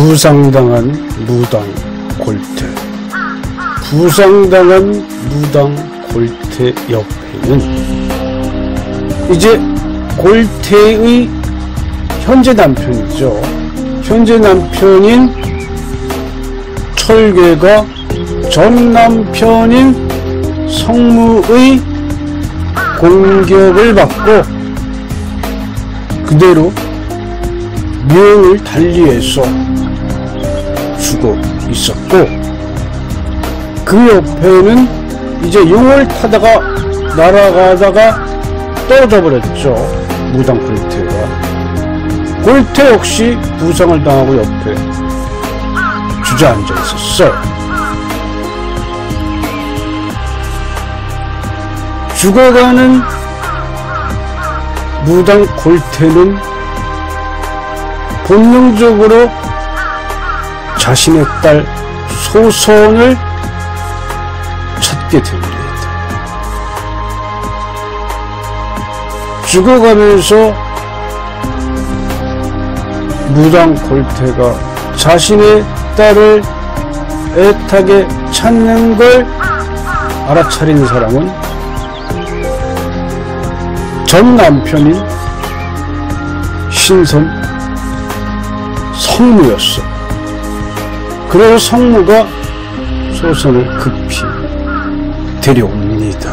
부상당한 무당 골태. 부상당한 무당 골태 옆에는 이제 골태의 현재 남편이죠. 현재 남편인 철괴가 전 남편인 성무의 공격을 받고 그대로 명을 달리해서 죽어 있었고, 그 옆에는 이제 용을 타다가 날아가다가 떨어져 버렸죠. 무당 골태가. 골태 역시 부상을 당하고 옆에 주저앉아 있었어요. 죽어가는 무당 골태는 본능적으로 자신의 딸 소선을 찾게 됩니다. 죽어가면서 무당 골태가 자신의 딸을 애타게 찾는 걸 알아차린 사람은 전 남편인 신선 성무였어. 그래서 성무가 소선을 급히 데려옵니다.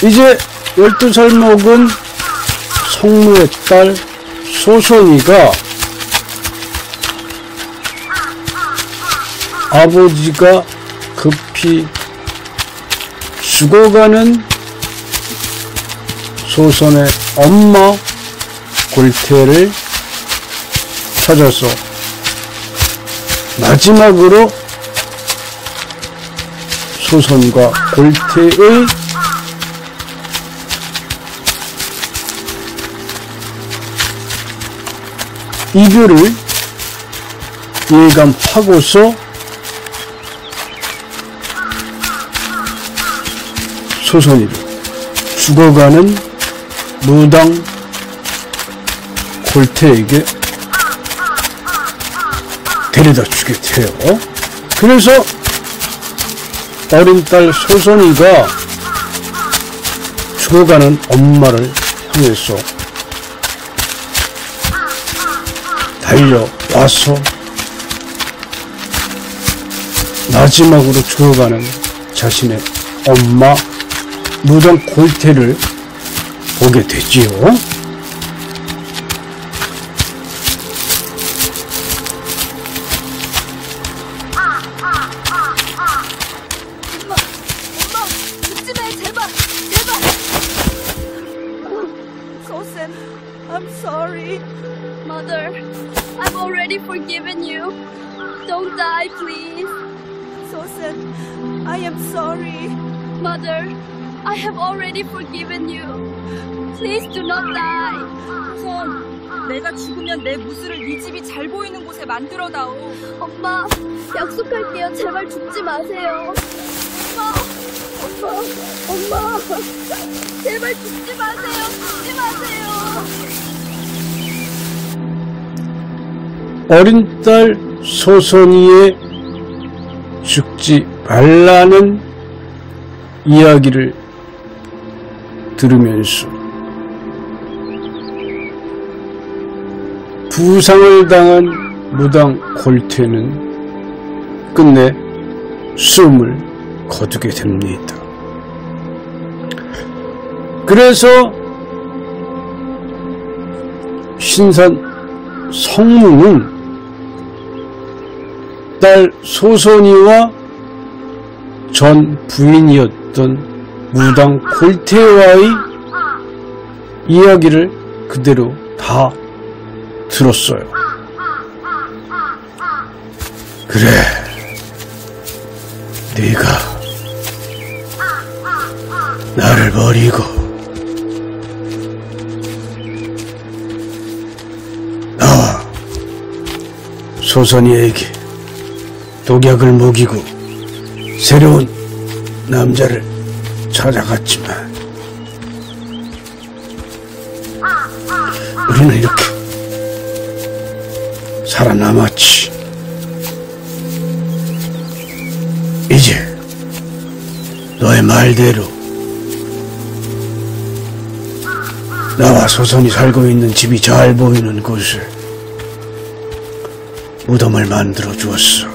이제 12살 먹은 성무의 딸 소선이가 아버지가 급히 죽어가는 소선의 엄마 골태를 찾아서 마지막으로 소선과 골태의 이별을 예감하고서 소선이를 죽어가는 무당 골태에게 데려다 주게 돼요. 그래서 어린 딸 소선이가 죽어가는 엄마를 향해서 달려와서 마지막으로 죽어가는 자신의 엄마 무당 골태를 보게 되지요. 엄마, 죽지 마, 제발. 소선, I'm sorry. Mother, I've already forgiven you. Don't die, please. Sosan, I am sorry. Mother, I have already forgiven you. Please do not die. 선, 내가 죽으면 내 무술을 네 집이 잘 보이는 곳에 만들어다오. 엄마, 약속할게요. 제발 죽지 마세요. 엄마. 제발 죽지 마세요. 죽지 마세요. 어린 딸 소선이의 죽지 말라는 이야기를 들으면서 부상을 당한 무당 골태는 끝내 숨을 거두게 됩니다. 그래서 신선 성무는 딸 소선이와 전 부인이었던 무당 골태와의 이야기를 그대로 다 들었어요. 그래, 네가 나를 버리고 나와 소선이에게 독약을 먹이고 새로운 남자를 찾아갔지만 우리는 이렇게 살아남았지. 이제 너의 말대로 나와 소선이 살고 있는 집이 잘 보이는 곳에 무덤을 만들어 주었어.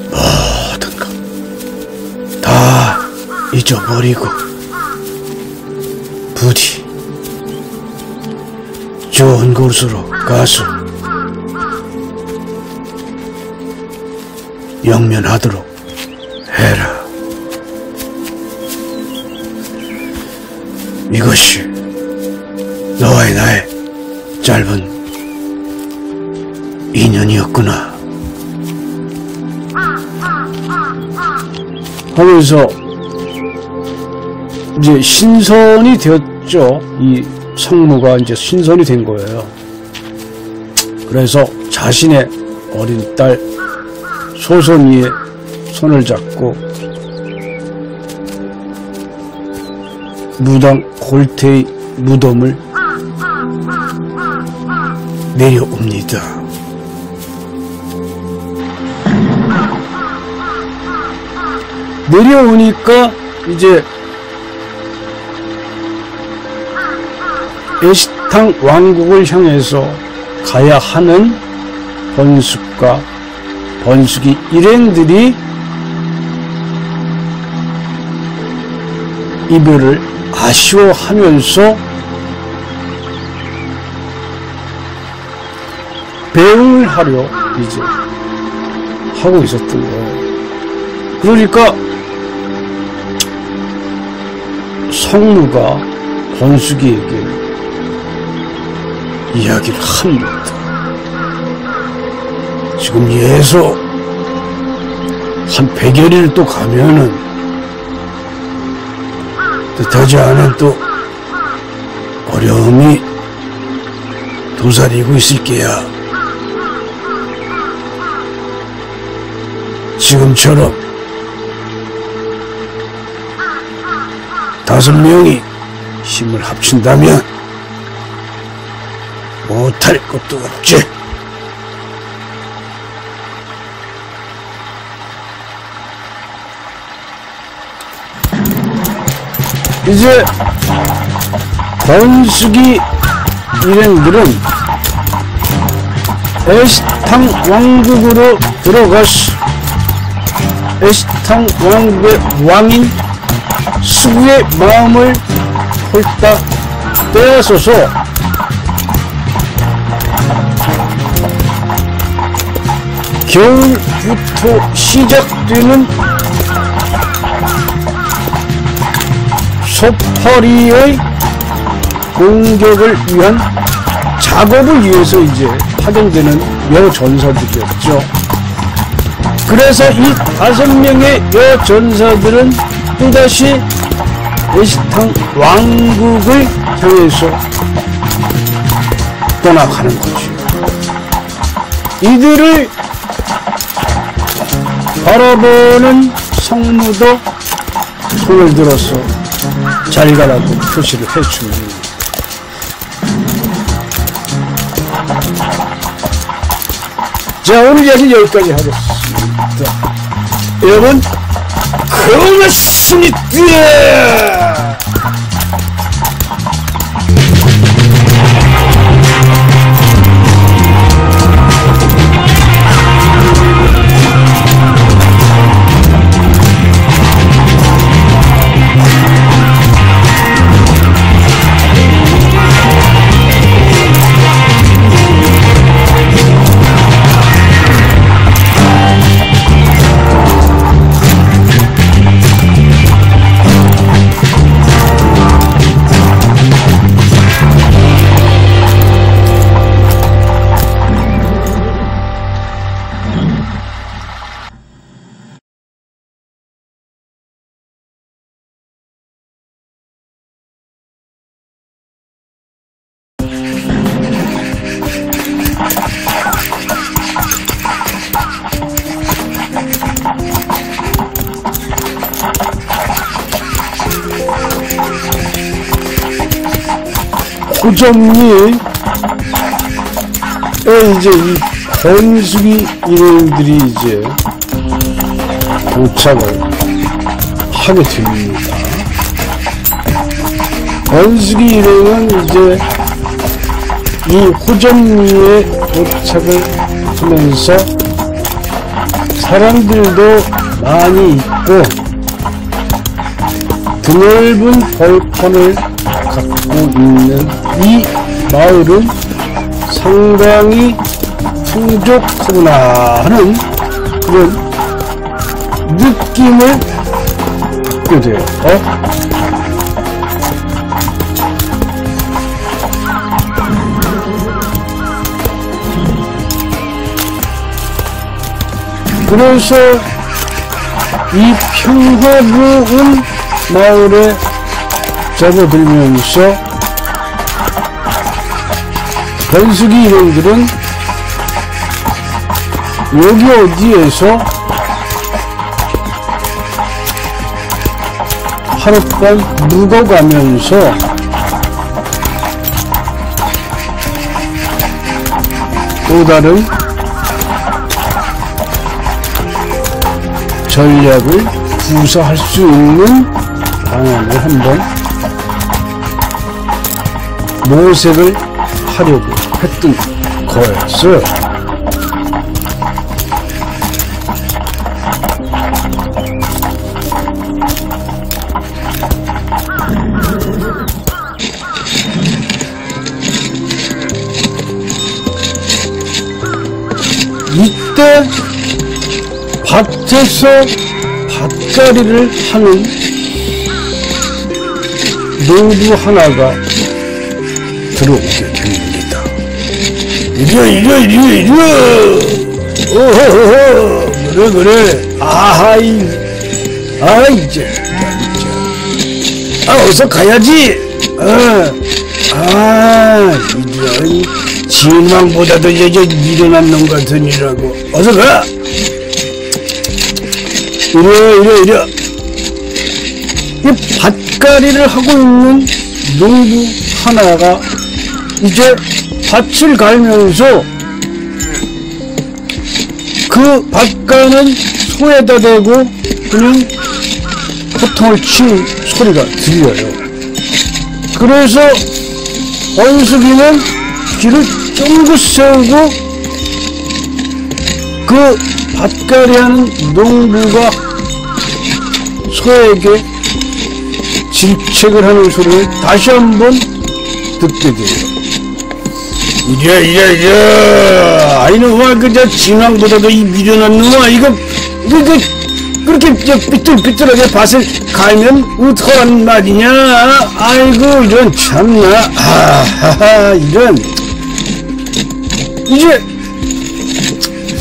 모든 것 다 잊어버리고 부디 좋은 곳으로 가서 영면하도록 해라. 이것이 너와의 나의 짧은 인연이었구나 하면서 이제 신선이 되었죠. 이 성무가 이제 신선이 된 거예요. 그래서 자신의 어린 딸 소선이의 손을 잡고 무당 골태의 무덤을 내려옵니다. 내려오니까 이제 에시탕 왕국을 향해서 가야 하는 번숙과 번숙이 일행들이 이별을 아쉬워하면서 배웅을 하려 이제 하고 있었던 거예요. 그러니까 성무가 번숙이에게 이야기를 합니다. 지금 예서 한 100여리를 또 가면은 뜻하지 않은 또 어려움이 도사리고 있을 게야. 지금처럼 5명이 힘을 합친다면 못할 것도 없지. 이제 번숙이 일행들은 에시탕 왕국으로 들어가서 에시탕 왕국의 왕인 수구의 마음을 홀딱 빼앗아서 겨울부터 시작되는 소퍼리의 공격을 위한 작업을 위해서 이제 파견되는 여전사들이었죠. 그래서 이 5명의 여전사들은 또다시 에시탕 왕국을 향해서 떠나가는 거지. 이들을 바라보는 성무도 손을 들어서 잘 가라고 표시를 해줍니다. 자, 오늘 이야기 여기까지 하겠습니다. 여러분, 고맙습니다. 호점리에 이제 이 번식이 일행들이 이제 도착을 하게 됩니다. 번식이 일행은 이제 이 호점리에 도착을 하면서 사람들도 많이 있고 드넓은 벌판을 갖고 있는 이 마을은 상당히 풍족하구나 하는 그런 느낌을 받게 돼요. 그래서 이 평화로운 마을에 접어들면서 번식이 일행들은 여기 어디에서 하룻밤 묵어가면서 또 다른 전략을 구사할 수 있는 방안을 한번 모색을 하려고 했던 거였어요. 이때 밭에서 밭갈이를 하는 농부 하나가 들어오게 됩니다. 이리 와. 그래. 아하이. 어서 가야지. 이런 진망보다도 일어난 놈 같으니라고. 어서 가. 이래. 이 밭갈이를 하고 있는 농부 하나가 이제 밭을 갈면서 그 밭가는 소에다 대고 그냥 호통을 치는 소리가 들려요. 그래서 번식이는 길을 쫑긋 세우고 그 밭갈이하는 농부가 소에게 질책을 하는 소리를 다시 한번 듣게 돼요. 이래. 이놈아, 그저 진왕보다도 이 미련한 놈아, 이거 그렇게 삐뚤삐뚤하게 밭을 갈면 어떡하란 말이냐? 아이고, 이런 참나. 이런. 이제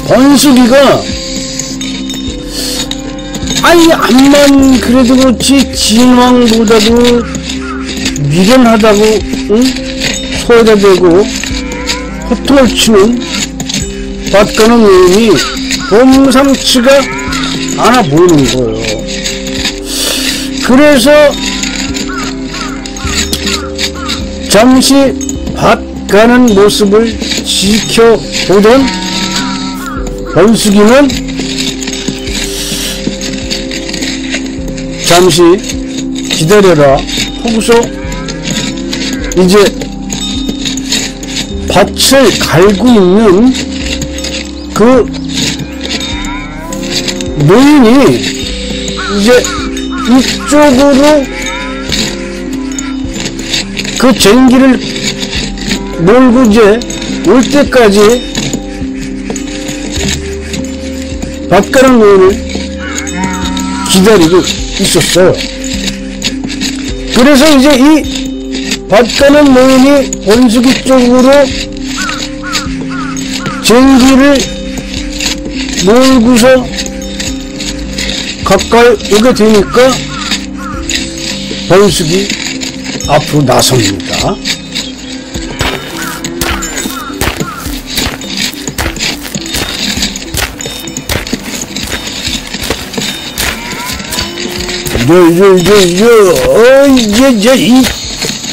번식이가 암만 그래도 그렇지 진왕보다도 미련하다고 소에다 대고 호통을 치는 밭가는 놈이 범상치가 않아 보이는 거예요. 그래서 잠시 밭가는 모습을 지켜보던 번식이는 잠시 기다려라 하고서 이제 밭을 갈고 있는 그 노인이 이제 이쪽으로 그 쟁기를 몰고 이제 올 때까지 밭가는 노인을 기다리고 있었어요. 그래서 이제 이 밭가는 노인이 번식이 쪽으로 쟁기를 몰고서 가까이 오게 되니까 번식이 앞으로 나섭니다.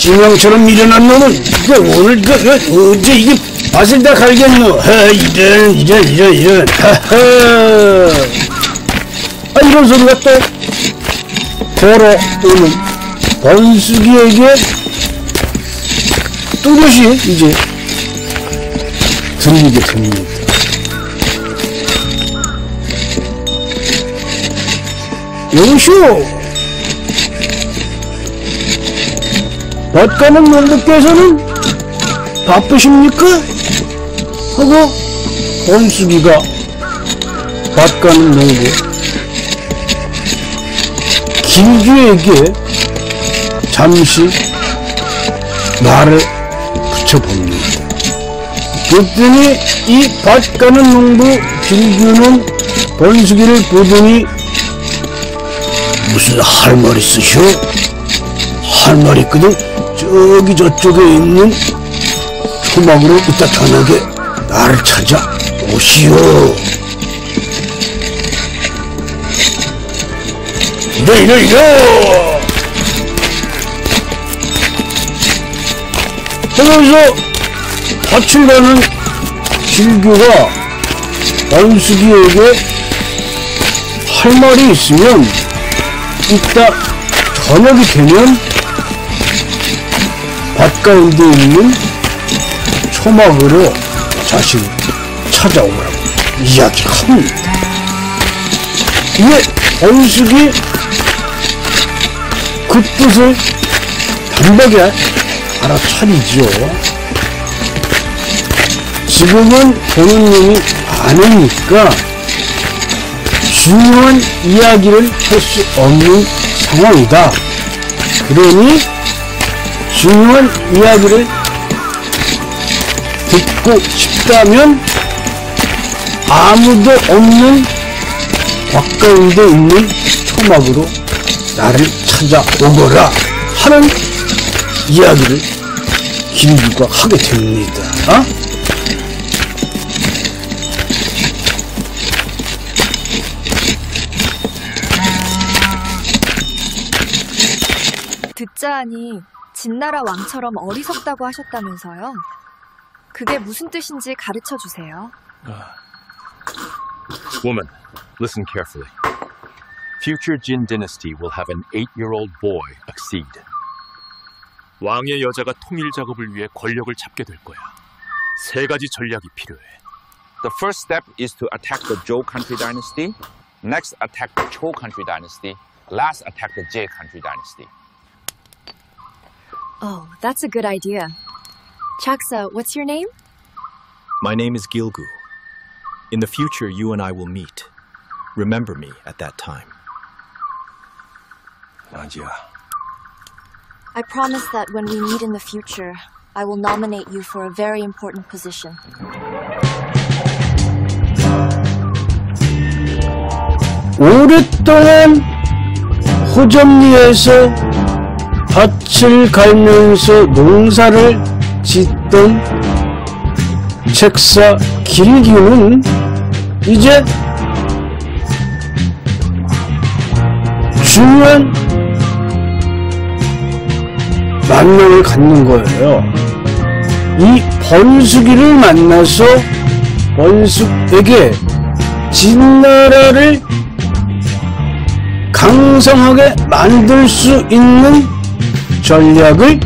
수명처럼 미련한 놈은 오늘 어째 이게 밭을 다 갈겠노. 이런 하하. 이런 소리가 또 돌아오는 번숙이에게 뚜렷이 이제 들리게 됩니다. 여보시오, 밭 가는 농부께서는 바쁘십니까? 하고 번숙이가 밭 가는 농부 길규에게 잠시 말을 붙여봅니다. 그랬더니 이 밭 가는 농부 길규는 번숙이를 보더니 무슨 할 말 있으시오? 할 말 있거든 저기 저쪽에 있는 초막으로 이따 저녁에 나를 찾아 오시오. 이래. 그러면서 밭을 가는 길규가 번숙이에게 할 말이 있으면 이따 저녁이 되면 밭 가운데 있는 초막으로 자신을 찾아오라고 이야기를 합니다. 이에 번숙이 그 뜻을 단박에 알아차리죠. 지금은 보는 놈이 많으니까 중요한 이야기를 할 수 없는 상황이다. 그러니 중요한 이야기를 듣고 싶다면 아무도 없는 밭 가운데 있는 초막으로 나를 찾아오거라 하는 이야기를 길규가 하게 됩니다. 듣자 하니 진나라 왕처럼 어리석다고 하셨다면서요? 그게 무슨 뜻인지 가르쳐 주세요. Woman, listen carefully. Future Jin dynasty will have an 8-year-old boy accede. 왕의 여자가 통일 작업을 위해 권력을 잡게 될 거야. 세 가지 전략이 필요해. The first step is to attack the Zhou country dynasty. Next, attack the Chou country dynasty. Last, attack the Jie country dynasty. Oh, that's a good idea. Chaksa, what's your name? My name is Gilgu. In the future, you and I will meet. Remember me at that time. 나지야. I promise that when we meet in the future, I will nominate you for a very important position. 오랫동안 호접리에서 밭을 갈면서 농사를 짓던 책사 길규는 이제 중요한 만남을 갖는 거예요. 이 번숙이를 만나서 번숙에게 진나라를 강성하게 만들 수 있는 전략을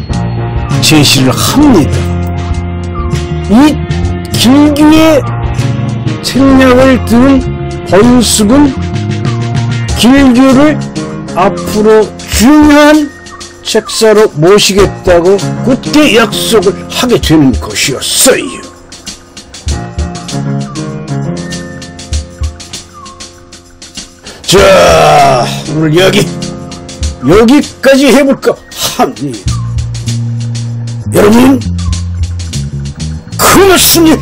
제시를 합니다. 이 길규의 생략을 들은 번숙은 길규를 앞으로 중요한 책사로 모시겠다고 굳게 약속을 하게 되는 것이었어요. 자, 오늘 이야기 여기까지 해볼까 합니다. 여러분, 고맙습니다.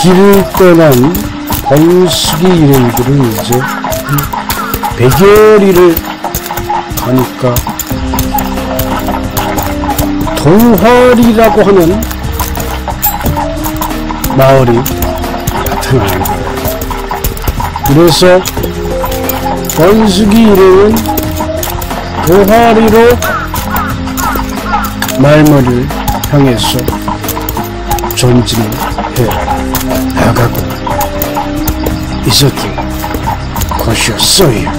길을 떠난 번식이 일행들은 이제 100여리를 가니까 동화리라고 하는 마을이 나타나는 거예요. 그래서 번식이 일행은 동화리로 말머리를 향해서 전진을 해 나가고 있었던 것이었어요.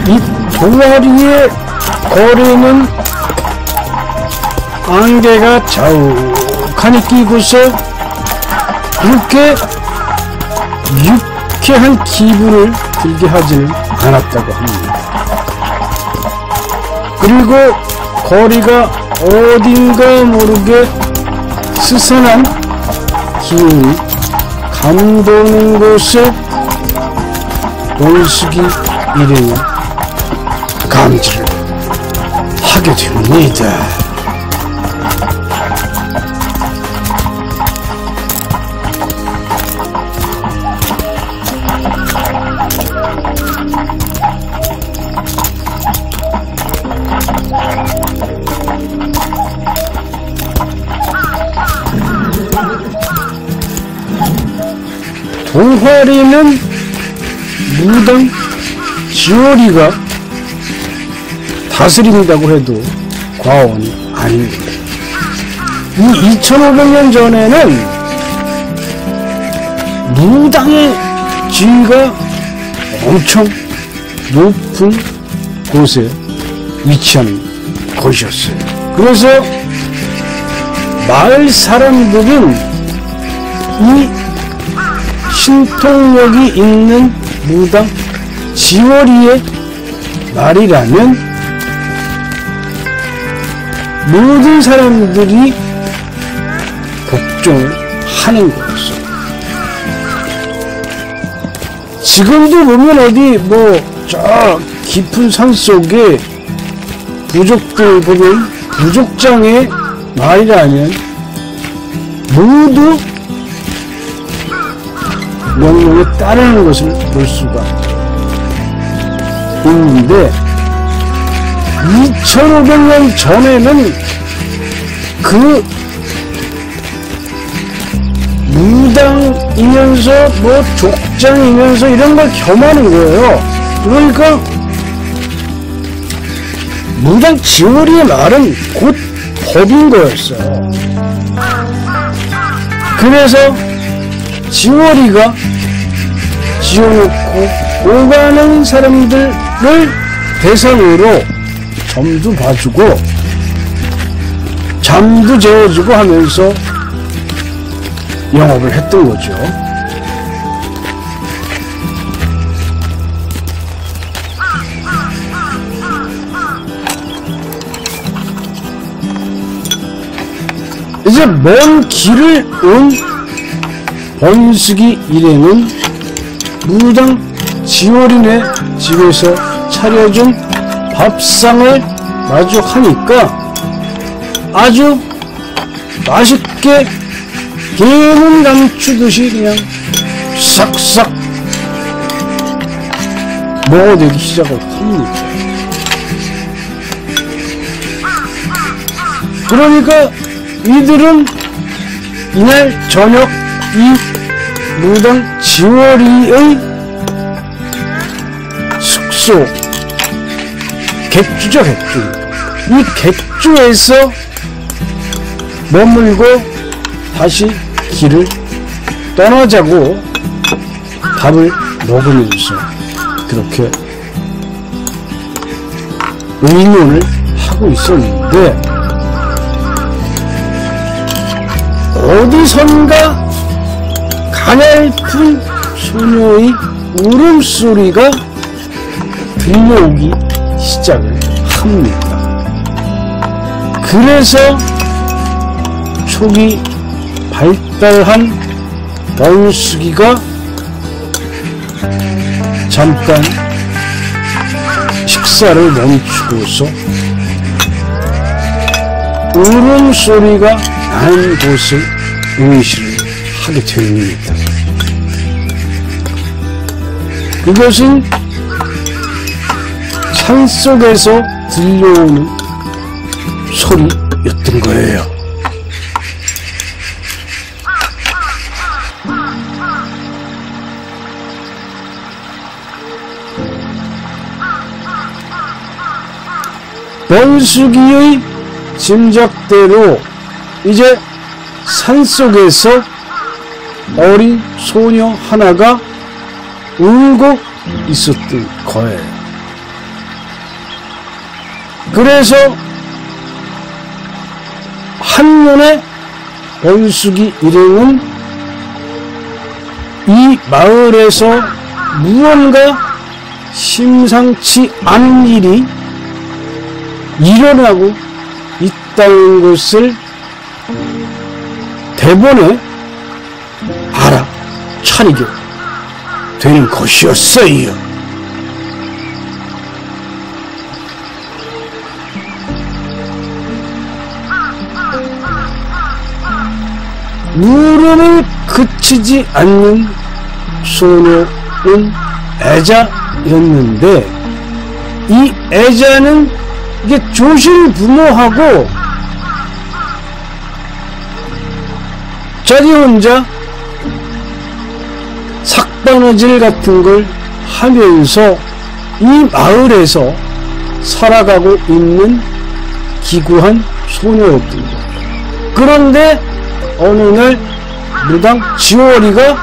이 동아리의 거리는 안개가 자욱하니 끼고서 그렇게 유쾌한 기분을 들게 하지는 않았다고 합니다. 그리고 거리가 어딘가 모르게 스산한 기운이 감도는 곳에 번식이 일행은 감지를 하게 됩니다. 동화리는 무당 지오리가 다스린다고 해도 과언이 아닙니다. 이 2500년 전에는 무당의 지위가 엄청 높은 곳에 위치한 곳이었어요. 그래서 마을 사람들은 이 신통력이 있는 무당 지오리의 말이라면 모든 사람들이 복종을 하는 거였어요. 지금도 보면 어디 저 깊은 산 속에 부족들 보면 부족장의 말이라면 모두 명령에 따르는 것을 볼 수가 있는데 2500년 전에는 그 무당이면서 족장이면서 이런 걸 겸하는 거예요. 그러니까 무당 지오리의 말은 곧 법인 거였어요. 그래서 지오리가 지어놓고 오가는 사람들을 대상으로 점도 봐주고 잠도 재워주고 하면서 영업을 했던 거죠. 이제 먼 길을 온 번식이 일행은 무당 지오리네 집에서 차려준 밥상을 마주하니까 아주 맛있게 개는 감추듯이 그냥 싹싹 먹어대기 시작을 합니다. 그러니까 이들은 이날 저녁 이 무당 지오리의 숙소 객주죠, 객주. 이 객주에서 머물고 다시 길을 떠나자고 밥을 먹으면서 그렇게 의논을 하고 있었는데 어디선가 가냘픈 소녀의 울음소리가 들려오기 시작을 합니다. 그래서 촉이 발달한 번수기가 잠깐 식사를 멈추고서 울음소리가 나는 곳을 응시를 하게 됩니다. 그것은 산속에서 들려오는 소리였던 거예요. 번수기의 짐작대로 이제 산속에서 어린 소녀 하나가 울고 있었던 거예요. 그래서 한눈에 번수기 일행은 이 마을에서 무언가 심상치 않은 일이 일어나고 있다는 것을 대본에 알아차리게 되는 것이었어요. 물음을 그치지 않는 소녀는 애자였는데 이 애자는 이게 조실부모하고 자기 혼자 삭바느질 같은 걸 하면서 이 마을에서 살아가고 있는 기구한 소녀였던 거예요. 그런데 어느 날 무당 지월이가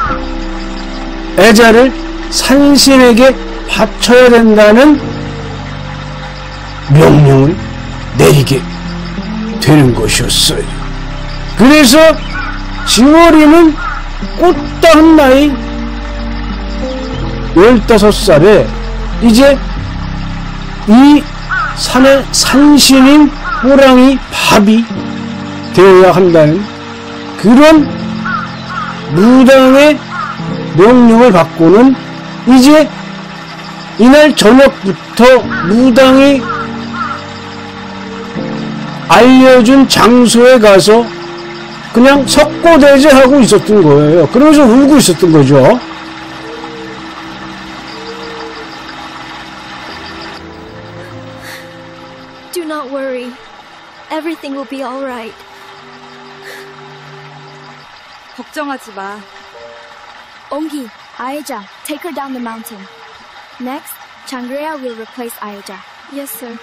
애자를 산신에게 바쳐야 된다는 명령을 내리게 되는 것이었어요. 그래서 지월이는 꽃다운 나이 15살에 이제 이 산의 산신인 호랑이 밥이 되어야 한다는 그런 무당의 명령을 받고는 이제 이날 저녁부터 무당이 알려준 장소에 가서 그냥 석고대죄하고 있었던 거예요. 그러면서 울고 있었던 거죠. Do not worry. Everything will be alright. 걱정하지 마. Ongi, Ayaja, take her down the mountain. Next, Changrea will replace Ayaja. Yes, sir.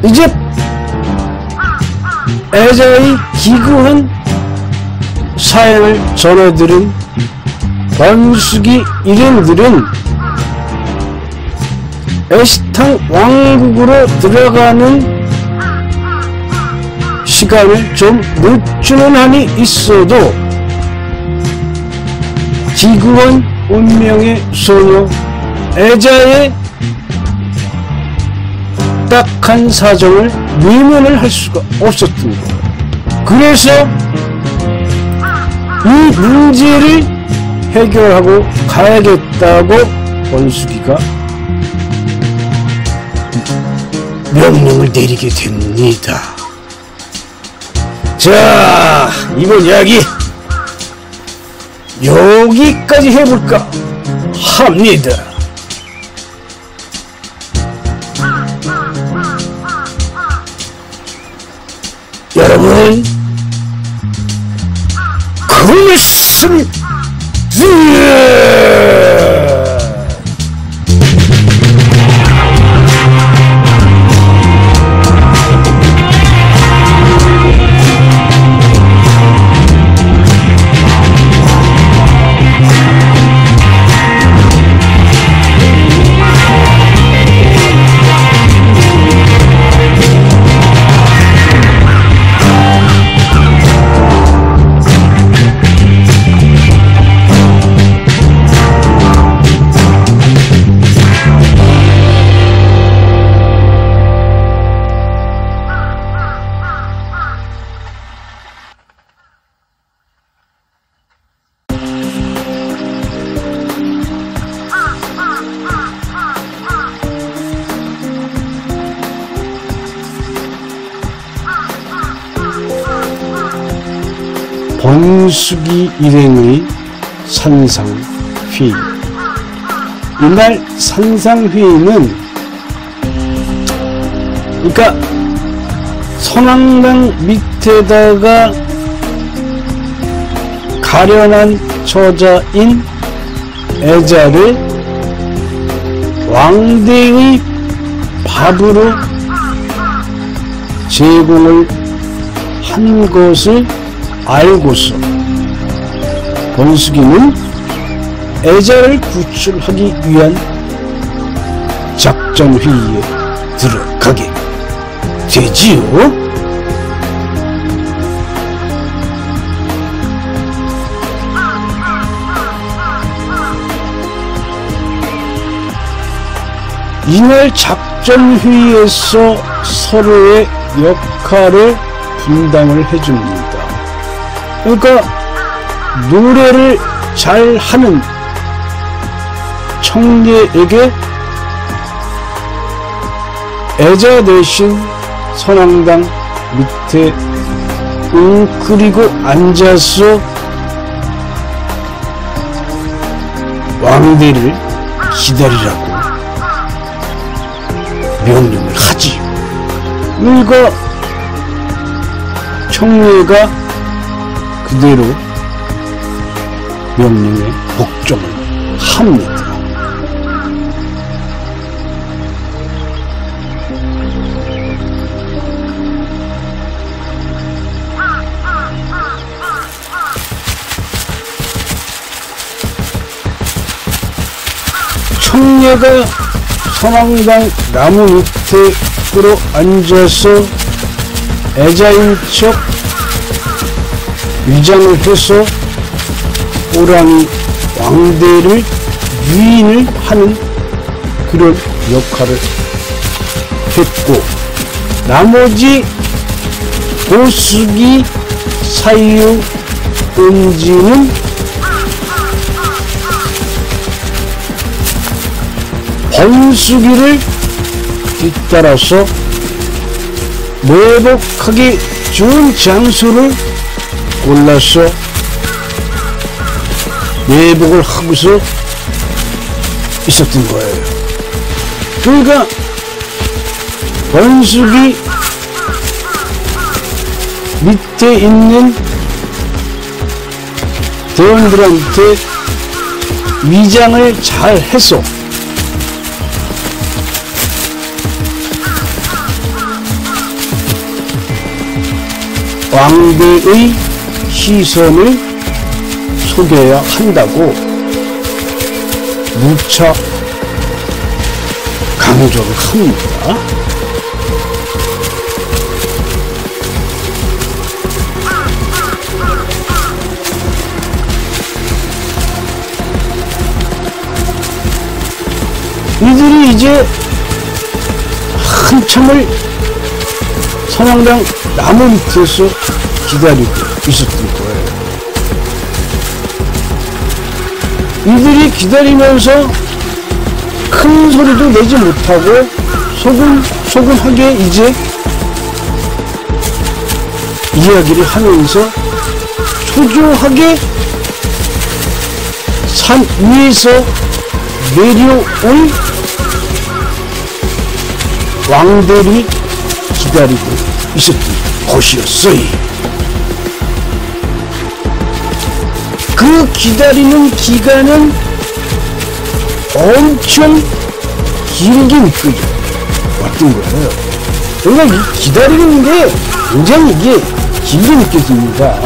이제 애자의 기구한 사연을 전해들은 번수기 일행들은 애시탕 왕국으로 들어가는 시간을 좀 늦추는 한이 있어도 기구한 운명의 소녀 애자의 딱한 사정을 외면을 할 수가 없었던 거예요. 그래서 이 문제를 해결하고 가야겠다고 번수기가 명령을 내리게 됩니다. 자, 이번 이야기 여기까지 해볼까 합니다. 여러분, 고맙습니다. 번숙이 일행의 산상회의. 이날 산상회의는 그러니까 선왕당 밑에다가 가련한 처자인 애자를 왕대의 밥으로 제공을 한 것을 알고서 번숙이는 애자를 구출하기 위한 작전회의에 들어가게 되지요. 이날 작전회의에서 서로의 역할을 분담을 해줍니다. 그러니까 노래를 잘하는 청례에게 애자 대신 선왕당 밑에 웅크리고 앉아서 왕대를 기다리라고 명령을 하지요. 그러니까 청례가 그대로 명령에 복종을 합니다. 청례가 선왕당 나무 밑에 끌어 앉아서 애자인 척 위장을 해서 호랑이 왕대를 유인을 하는 그런 역할을 했고, 나머지 보숙이, 사유, 은지는 번숙이를 뒤따라서 매복하기 좋은 장소를 골라서 매복을 하고서 있었던 거예요. 그러니까 번숙이 밑에 있는 대원들한테 위장을 잘 해서 왕대의 시선을 속여야 한다고 무척 강조를 합니다. 이들이 이제 한참을 선왕당 나무 밑에서 기다리고 있었던 거예요. 이들이 기다리면서 큰 소리도 내지 못하고 소근소근하게 이제 이야기를 하면서 초조하게 산 위에서 내려온 왕들이 기다리고 있었던 곳이었어요. 그 기다리는 기간은 엄청 길게 느껴져 왔던 거예요. 그러니까 이 기다리는 게 굉장히 이게 길게 느껴집니다.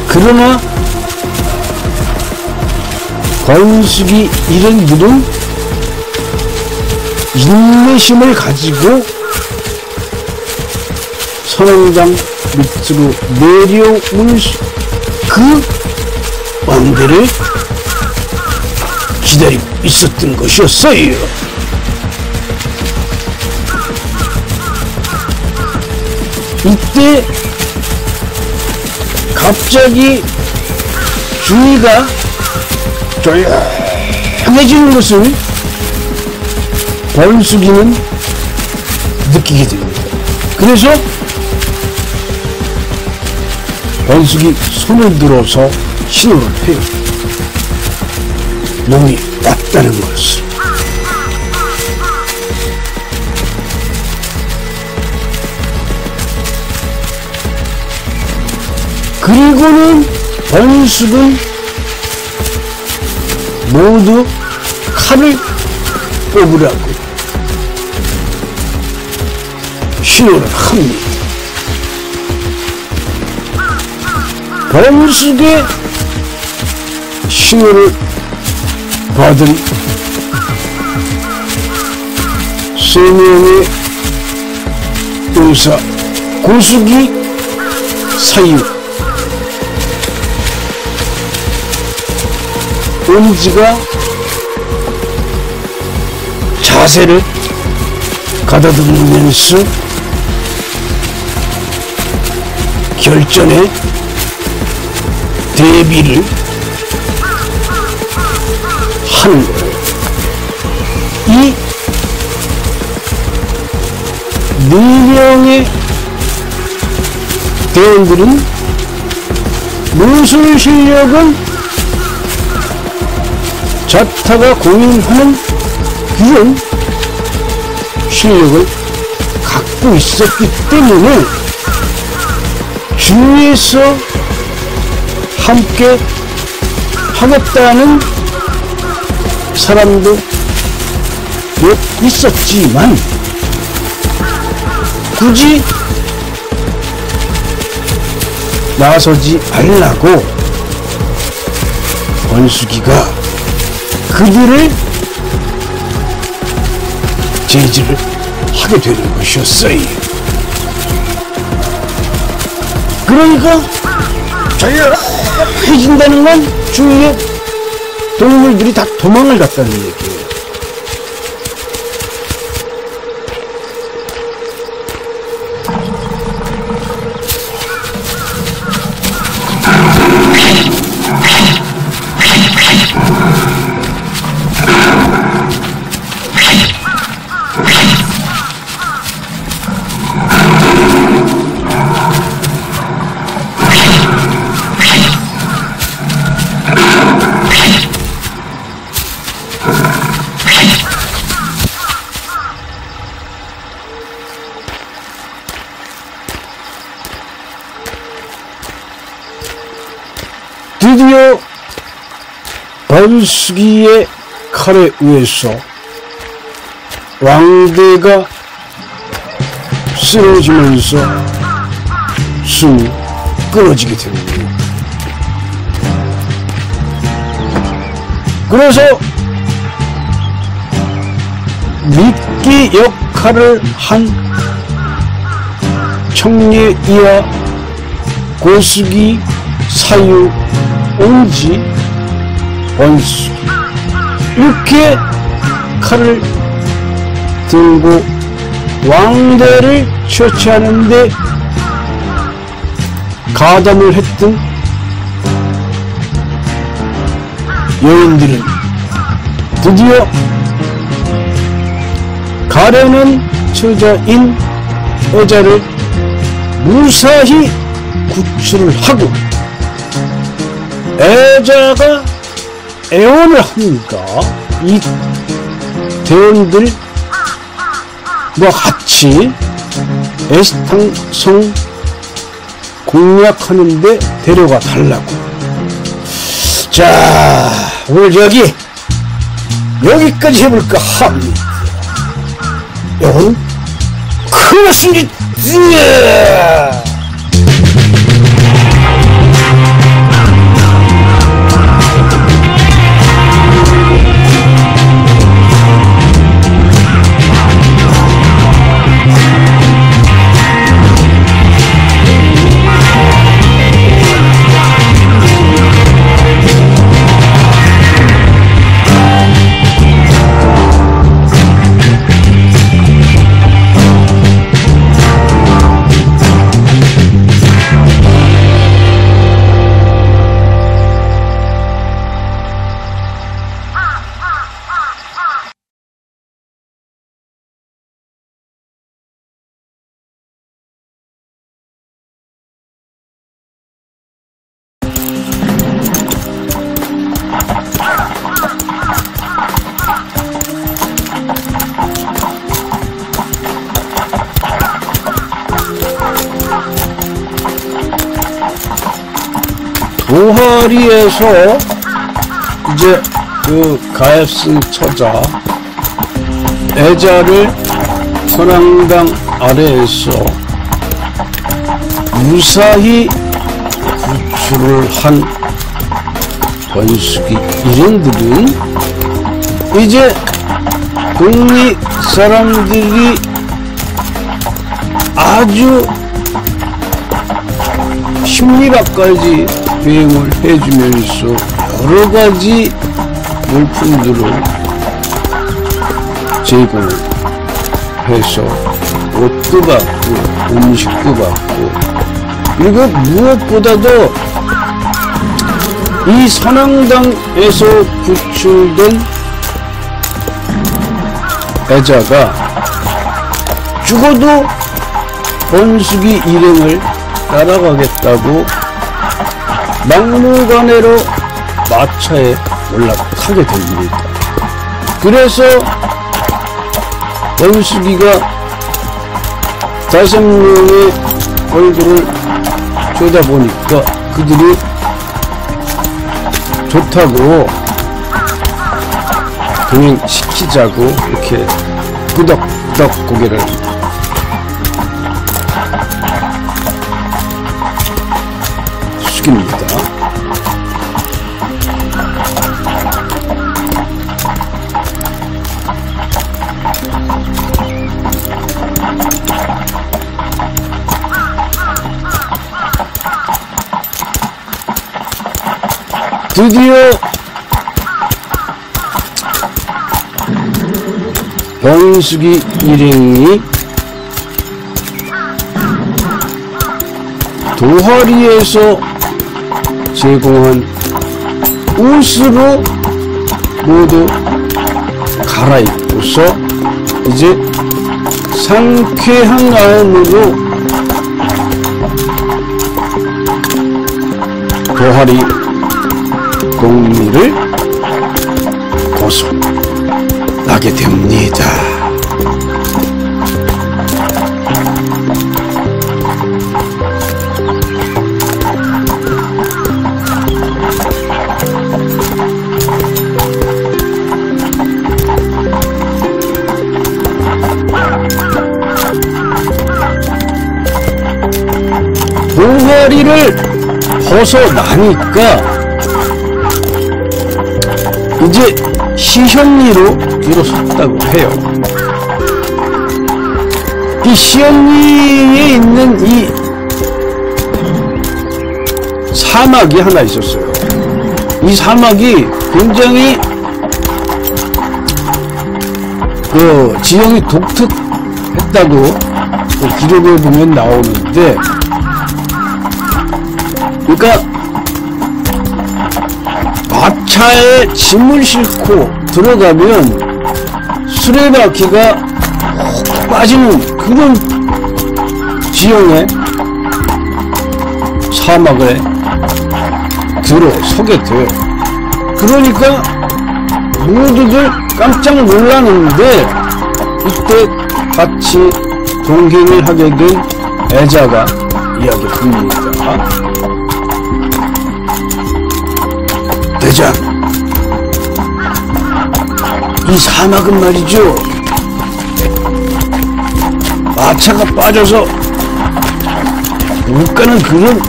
그러나 번숙이 일행들은 인내심을 가지고 선왕당 밑으로 내려온 그 왕대를 기다리고 있었던 것이었어요. 이때 갑자기 주위가 조용해지는 것을 번숙이는 느끼게 됩니다. 그래서 번숙이 손을 들어서 신호를 해요. 몸이 왔다는 것을. 그리고는 번숙은 모두 칼을 뽑으라고 신호를 합니다. 번숙의 신호를 받은 3명의 의사 고수기, 사유, 온지가 자세를 가다듬으면서 결전에 대비를 하는 거예요. 이 4명의 대원들은 무술 실력은 자타가 공인하는 이런 실력을 갖고 있었기 때문에 주위에서 함께 하겠다는 사람도 몇 있었지만 굳이 나서지 말라고 번숙이가 그들을 제지를 하게 되는 것이었어요. 그러니까 자기가 해진다는 건 주위에 동물들이 다 도망을 갔다는 얘기예요. 드디어 번숙이의 칼에 의해서 왕대가 쓰러지면서 숨이 끊어지게 됩니다. 그래서 미끼 역할을 한 청례 이하 고수기, 사유, 온지, 번숙 이렇게 칼을 들고 왕대를 처치하는데 가담을 했던 여인들은 드디어 가려는 처자인 여자를 무사히 구출을 하고 애자가 애원을 하니까 이 대원들과 같이 에스탕성 공략하는데 데려가 달라고. 자, 오늘 여기까지 해볼까 합니다. 이건 큰일 났습니다. 도하리에서 이제 그 가엾은 처자 애자를 선앙당 아래에서 무사히 구출을 한 번숙이 일행들은 이제 동리 사람들이 아주 심리학까지 대응을 해주면서 여러가지 물품들을 제공해서 옷도 받고 음식도 받고, 그리고 무엇보다도 이 선앙당에서 구출된 애자가 죽어도 번숙이 일행을 따라가겠다고 막무가내로 마차에 올라타게 됩니다. 그래서 번숙이가 5명의 얼굴을 쳐다보니까 그들이 좋다고 동행시키자고 이렇게 끄덕끄덕 고개를 숙입니다. 드디어 번숙이 일행이 도하리에서 제공한 옷으로 모두 갈아입고서 이제 상쾌한 마음으로 도하리 동리를 벗어나게 됩니다. 도하리를 벗어나니까 이제 시현리로 들어섰다고 해요. 이 시현리에 있는 이 사막이 하나 있었어요. 이 사막이 굉장히 그 지형이 독특했다고 그 기록에 보면 나오는데, 그러니까 마차에 짐을 싣고 들어가면 수레바퀴가 훅 빠지는 그런 지형의 사막에 들어서게 돼요. 그러니까 모두들 깜짝 놀라는데, 이때 같이 동행을 하게 된 애자가 이야기합니다. 대장, 이 사막은 말이죠, 마차가 빠져서 못 가는 그런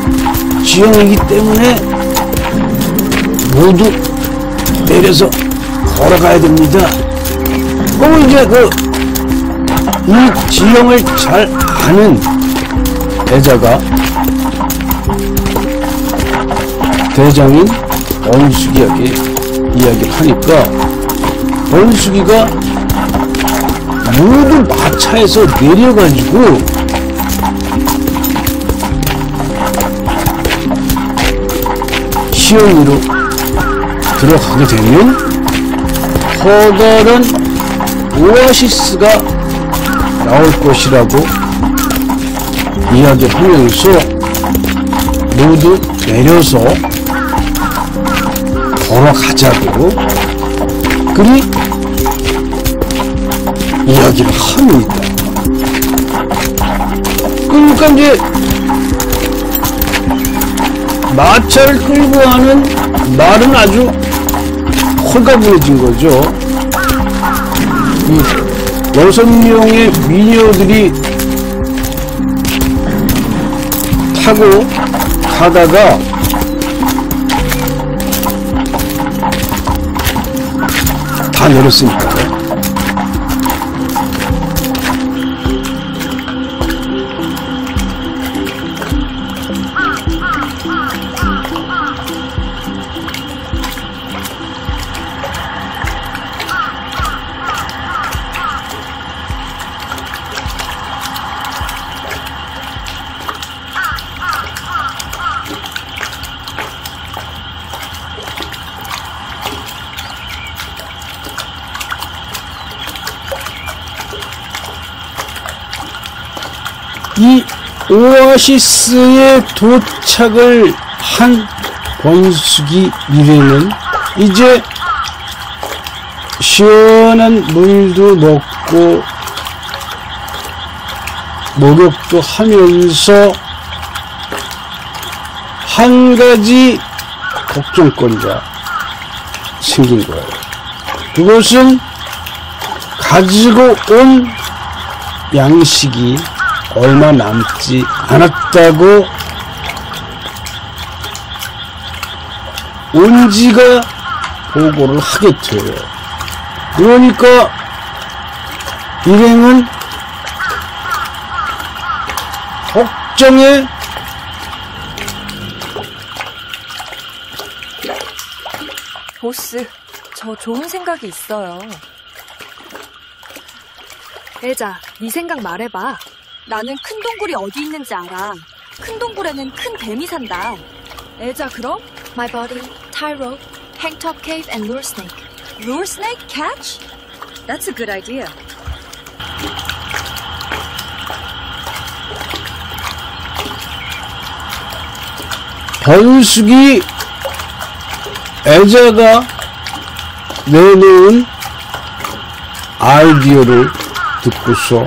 지형이기 때문에 모두 내려서 걸어가야 됩니다. 이제 이 지형을 잘 아는 애자가 대장인 번숙이에게 이야기를 하니까, 번숙이가 모두 마차에서 내려가지고 시온리로 들어가게 되면 커다란 오아시스가 나올 것이라고 이야기를 하면서 모두 내려서 걸어가자고 그리 이야기를 합니다. 그러니까 이제 마차를 끌고 가는 말은 아주 홀가분해진 거죠. 이 6명의 미녀들이 타고 가다가 다 내렸으니까요. 이 오아시스에 도착을 한 권숙이 미래는 이제 시원한 물도 먹고 목욕도 하면서 한 가지 걱정거리가 생긴 거예요. 그것은 가지고 온 양식이 얼마 남지 않았다고 온지가 보고를 하게 돼요. 그러니까 일행은 걱정에 보스, 저 좋은 생각이 있어요. 애자, 네 생각 말해봐. 나는 큰 동굴이 어디 있는지 알아. 큰 동굴에는 큰 뱀이 산다. 애자, 그럼? My body, tie rope, hang top cave, and lure snake. Lure snake catch? That's a good idea. 권숙이 애자가 내놓은 아이디어를 듣고서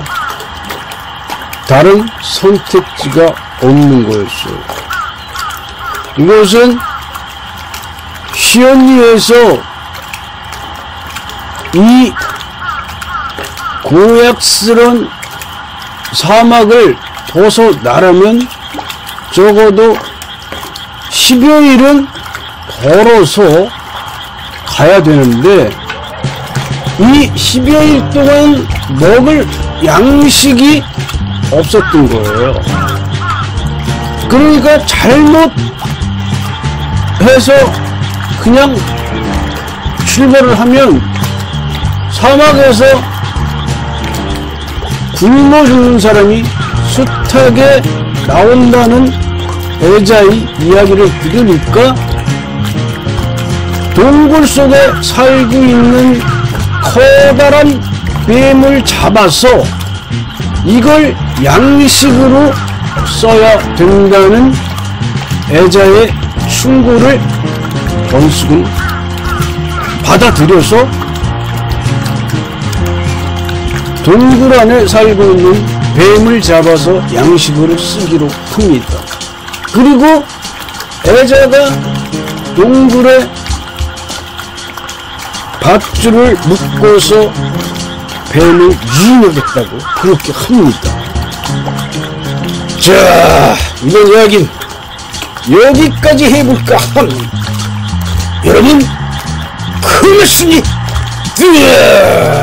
다른 선택지가 없는 거였어요. 이것은 시연리에서 이 고약스런 사막을 벗어나려면 적어도 10여일은 걸어서 가야 되는데 이 10여일 동안 먹을 양식이 없었던 거예요. 그러니까 잘못해서 그냥 출발을 하면 사막에서 굶어 죽는 사람이 숱하게 나온다는 애자의 이야기를 들으니까 동굴 속에 살고 있는 커다란 뱀을 잡아서 이걸 양식으로 써야 된다는 애자의 충고를 권숙은 받아들여서 동굴 안에 살고 있는 뱀을 잡아서 양식으로 쓰기로 합니다. 그리고 애자가 동굴에 밧줄을 묶어서 뱀을 유인하겠다고 그렇게 합니다. 자, 이번 이야기는 여기까지 해볼까 합니다. 여러분, 큰 말씀이 드려!